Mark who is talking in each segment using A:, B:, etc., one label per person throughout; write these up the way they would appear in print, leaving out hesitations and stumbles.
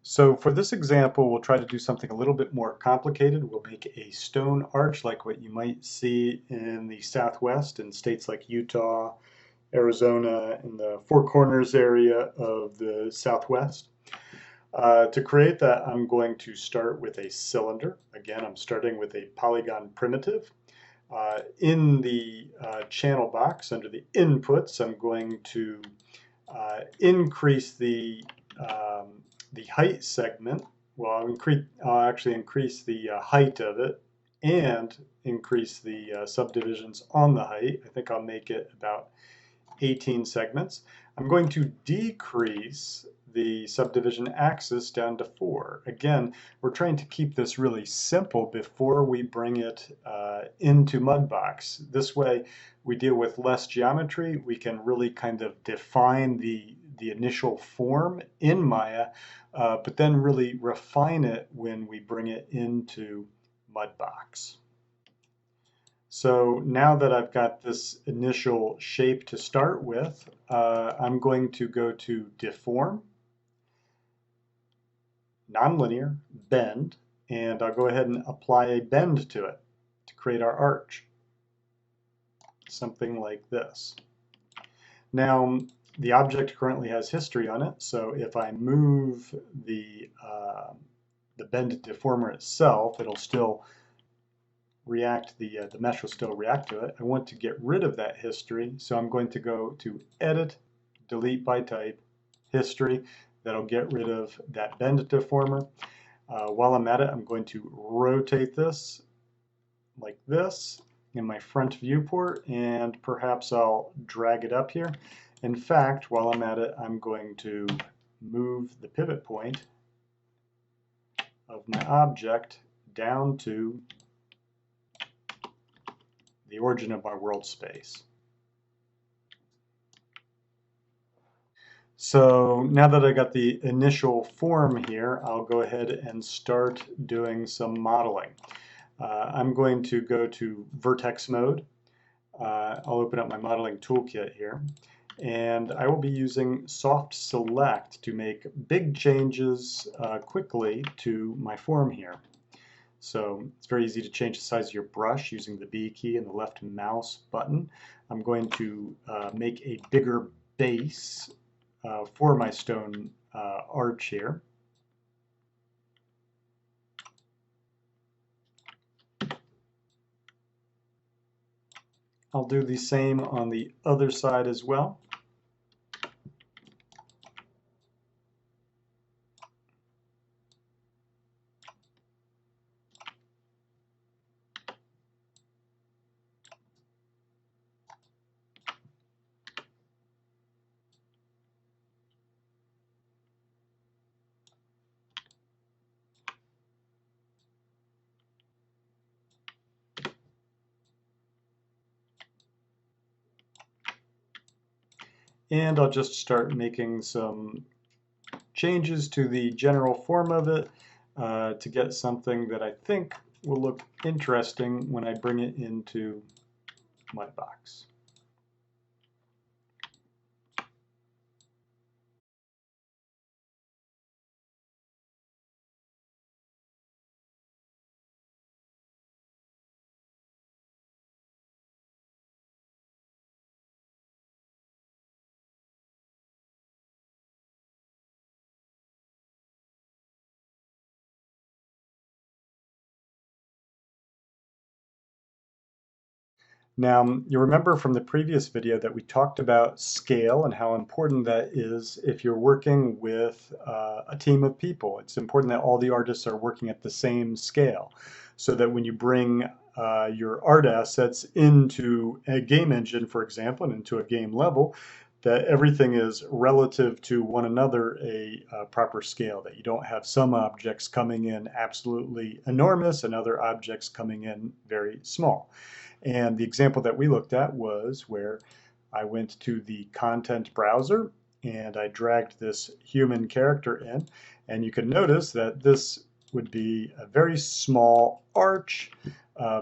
A: So for this example, we'll try to do something a little bit more complicated. We'll make a stone arch like what you might see in the Southwest in states like Utah, Arizona, in the Four Corners area of the Southwest. To create that, I'm going to start with a cylinder. Again, I'm starting with a polygon primitive. In the channel box, under the inputs, I'm going to increase the height segment. Well, I'll actually increase the height of it and increase the subdivisions on the height. I think I'll make it about 18 segments. I'm going to decrease the subdivision axis down to 4. Again, we're trying to keep this really simple before we bring it into Mudbox. This way we deal with less geometry. We can really kind of define the initial form in Maya, but then really refine it when we bring it into Mudbox. So now that I've got this initial shape to start with, I'm going to go to Deform, Nonlinear, Bend, and I'll go ahead and apply a bend to it to create our arch. Something like this. Now, the object currently has history on it, so if I move the bend deformer itself, it'll still react, the mesh will still react to it. I want to get rid of that history, so I'm going to go to Edit, Delete by Type, History. That'll get rid of that bend deformer. While I'm at it, I'm going to rotate this like this in my front viewport, and perhaps I'll drag it up here. In fact, while I'm at it, I'm going to move the pivot point of my object down to the origin of my world space. So now that I got the initial form here, I'll go ahead and start doing some modeling. I'm going to go to vertex mode. I'll open up my modeling toolkit here, and I will be using soft select to make big changes quickly to my form here. So it's very easy to change the size of your brush using the B key and the left mouse button. I'm going to make a bigger base for my stone arch here. I'll do the same on the other side as well. And I'll just start making some changes to the general form of it to get something that I think will look interesting when I bring it into Mudbox. Now, you remember from the previous video that we talked about scale and how important that is if you're working with a team of people. It's important that all the artists are working at the same scale so that when you bring your art assets into a game engine, for example, and into a game level, that everything is relative to one another a proper scale, that you don't have some objects coming in absolutely enormous and other objects coming in very small. And the example that we looked at was where I went to the content browser and I dragged this human character in, and you can notice that this would be a very small arch,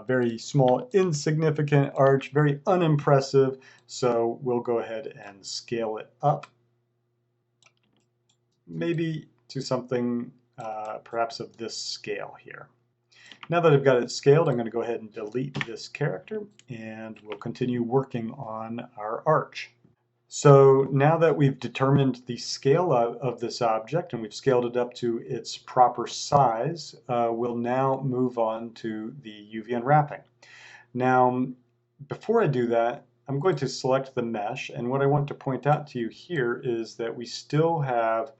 A: very small insignificant arch, very unimpressive. So we'll go ahead and scale it up. Maybe to something perhaps of this scale here. Now that I've got it scaled, I'm going to go ahead and delete this character, and we'll continue working on our arch. So now that we've determined the scale of this object and we've scaled it up to its proper size, we'll now move on to the UV unwrapping. Now, before I do that, I'm going to select the mesh, and what I want to point out to you here is that we still have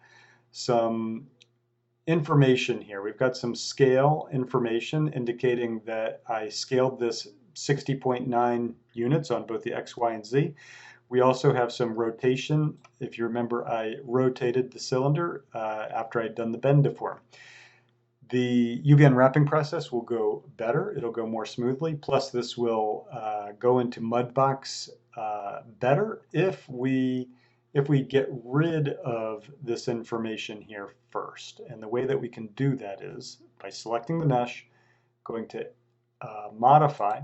A: some information here. We've got some scale information indicating that I scaled this 60.9 units on both the X, Y, and Z. We also have some rotation. If you remember, I rotated the cylinder after I'd done the bend deform. The UV unwrapping process will go better. It'll go more smoothly. Plus, this will go into Mudbox better if we get rid of this information here first. And the way that we can do that is by selecting the mesh, going to modify,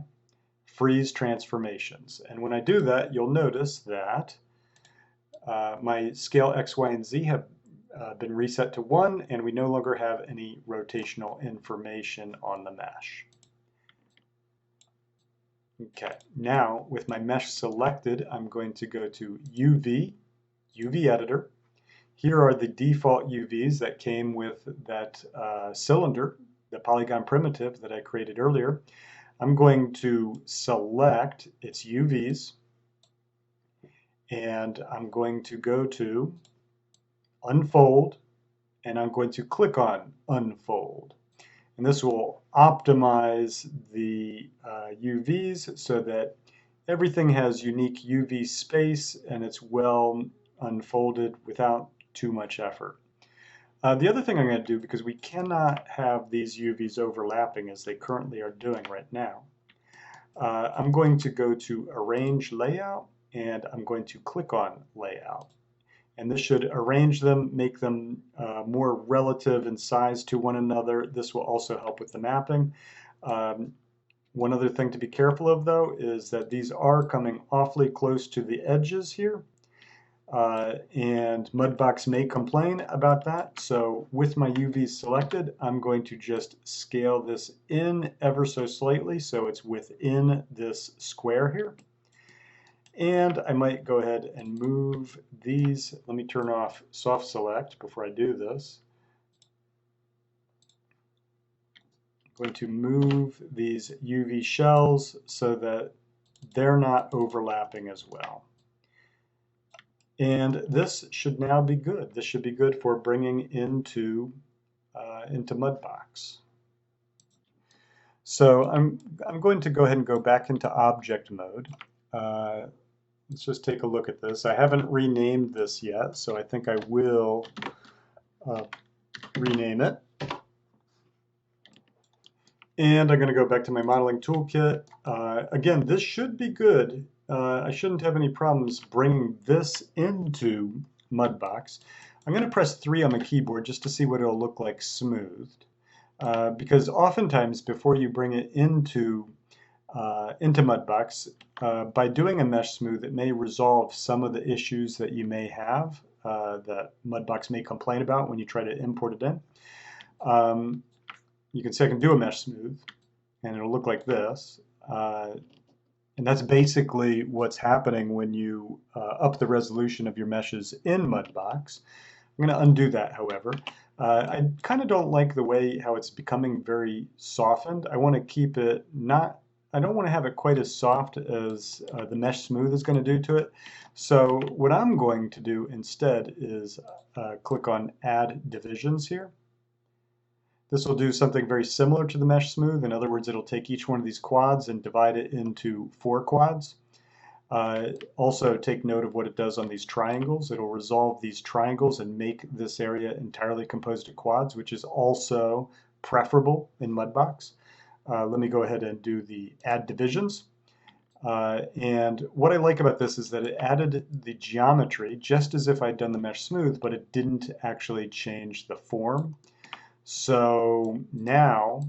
A: freeze transformations. And when I do that, you'll notice that my scale X, Y, and Z have been reset to 1, and we no longer have any rotational information on the mesh. Okay, now with my mesh selected, I'm going to go to UV Editor. Here are the default UVs that came with that cylinder, the polygon primitive that I created earlier. I'm going to select its UVs, and I'm going to go to Unfold, and I'm going to click on Unfold. And this will optimize the UVs so that everything has unique UV space and it's well unfolded without too much effort. The other thing I'm going to do, because we cannot have these UVs overlapping as they currently are doing right now, I'm going to go to Arrange Layout, and I'm going to click on Layout. And this should arrange them, make them more relative in size to one another. This will also help with the mapping. One other thing to be careful of, though, is that these are coming awfully close to the edges here. And Mudbox may complain about that. So with my UVs selected, I'm going to just scale this in ever so slightly so it's within this square here. And I might go ahead and move these. Let me turn off soft select before I do this. I'm going to move these UV shells so that they're not overlapping as well. And this should now be good. This should be good for bringing into Mudbox. So I'm going to go ahead and go back into object mode. Let's just take a look at this. I haven't renamed this yet, so I think I will rename it. And I'm going to go back to my modeling toolkit. Again, this should be good. I shouldn't have any problems bringing this into Mudbox. I'm going to press 3 on my keyboard just to see what it'll look like smoothed. Because oftentimes before you bring it into Mudbox, by doing a mesh smooth, it may resolve some of the issues that you may have that Mudbox may complain about when you try to import it in. You can see I can do a mesh smooth, and it'll look like this. And that's basically what's happening when you up the resolution of your meshes in Mudbox. I'm going to undo that, however. I kind of don't like the way how it's becoming very softened. I want to keep it not, I don't want to have it quite as soft as the mesh smooth is going to do to it. So what I'm going to do instead is click on Add Divisions here. This will do something very similar to the mesh smooth. In other words, it'll take each one of these quads and divide it into 4 quads. Also take note of what it does on these triangles. It'll resolve these triangles and make this area entirely composed of quads, which is also preferable in Mudbox. Let me go ahead and do the Add Divisions. And what I like about this is that it added the geometry just as if I'd done the mesh smooth, but it didn't actually change the form. So now,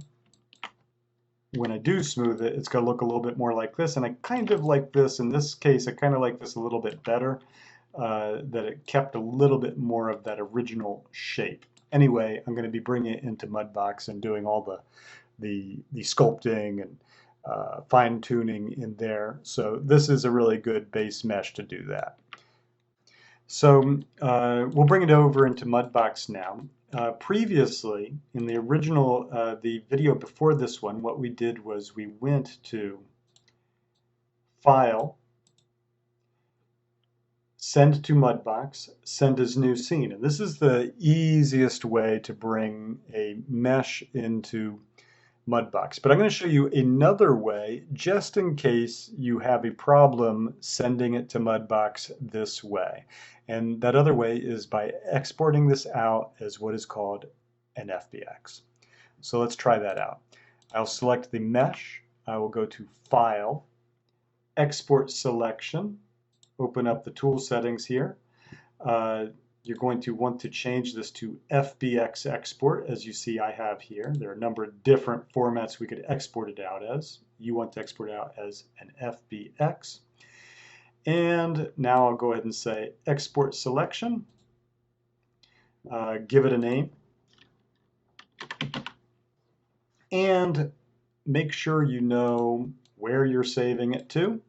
A: when I do smooth it, it's going to look a little bit more like this, and I kind of like this. In this case, I kind of like this a little bit better, that it kept a little bit more of that original shape. Anyway, I'm going to be bringing it into Mudbox and doing all the sculpting and fine tuning in there. So this is a really good base mesh to do that. So we'll bring it over into Mudbox now. Previously, in the original, the video before this one, what we did was we went to File, Send to Mudbox, Send as New Scene. And this is the easiest way to bring a mesh into Mudbox. But I'm going to show you another way, just in case you have a problem sending it to Mudbox this way. And that other way is by exporting this out as what is called an FBX. So let's try that out. I'll select the mesh. I will go to File, Export Selection, open up the tool settings here. You're going to want to change this to FBX export, as you see I have here. There are a number of different formats we could export it out as. You want to export it out as an FBX. And now I'll go ahead and say Export Selection. Give it a name. And make sure you know where you're saving it to.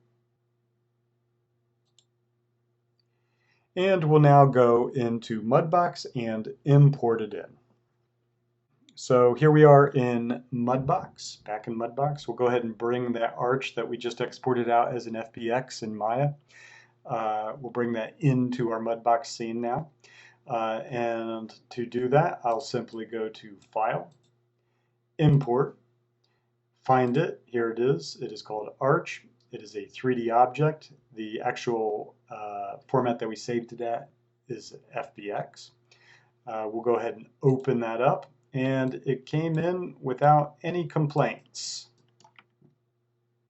A: And we'll now go into Mudbox and import it in. So here we are in Mudbox, back in Mudbox. We'll go ahead and bring that arch that we just exported out as an FBX in Maya. We'll bring that into our Mudbox scene now. And to do that, I'll simply go to File, Import, find it. Here it is. It is called Arch. It is a 3D object. The actual format that we saved it at is FBX. We'll go ahead and open that up, and it came in without any complaints.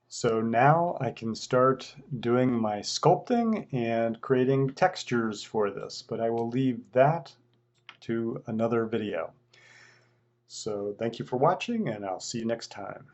A: So now I can start doing my sculpting and creating textures for this, but I will leave that to another video. So thank you for watching, and I'll see you next time.